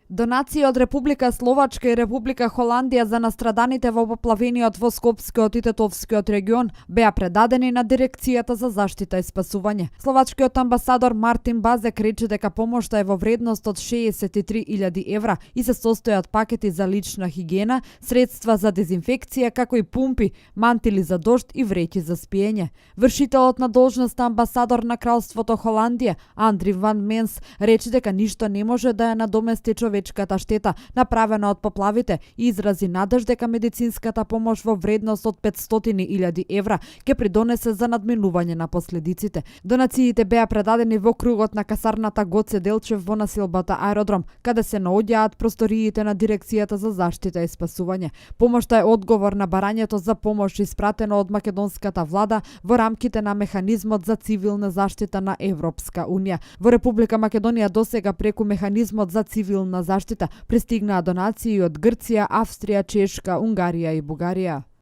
Донации од Република Словачка и Република Холандија за настраданите во поплавениот во Скопскиот и Тетовскиот регион беа предадени на Дирекцијата за заштита и спасување. Словачкиот амбасадор Мартин Базек рече дека помошта е во вредност од 63.000 евра и се состои од пакети за лична хигиена, средства за дезинфекција, како и пумпи, мантили за дожд и вреќи за спиење. Вршителот на должност амбасадор на Кралството Холандија, Андри Ван Менс, рече дека ништо не може да ја надомести човечката штета направена од поплавите и изрази надеж дека медицинската помош во вредност од 500.000 евра ќе придонесе за надминување на последиците. Донациите беа предадени во кругот на касарната Гоце Делчев во насилбата аеродром, каде се наоѓаат просториите на Дирекцијата за заштита и спасување. Помошта е одговор на барањето за помош испратено од македонската влада во рамките на механизмот за цивилна заштита на Европска унија. Во Република Македонија досега преку механизмот за цивилна заштита пристигнаа донации од Грција, Австрија, Чешка, Унгарија и Бугарија.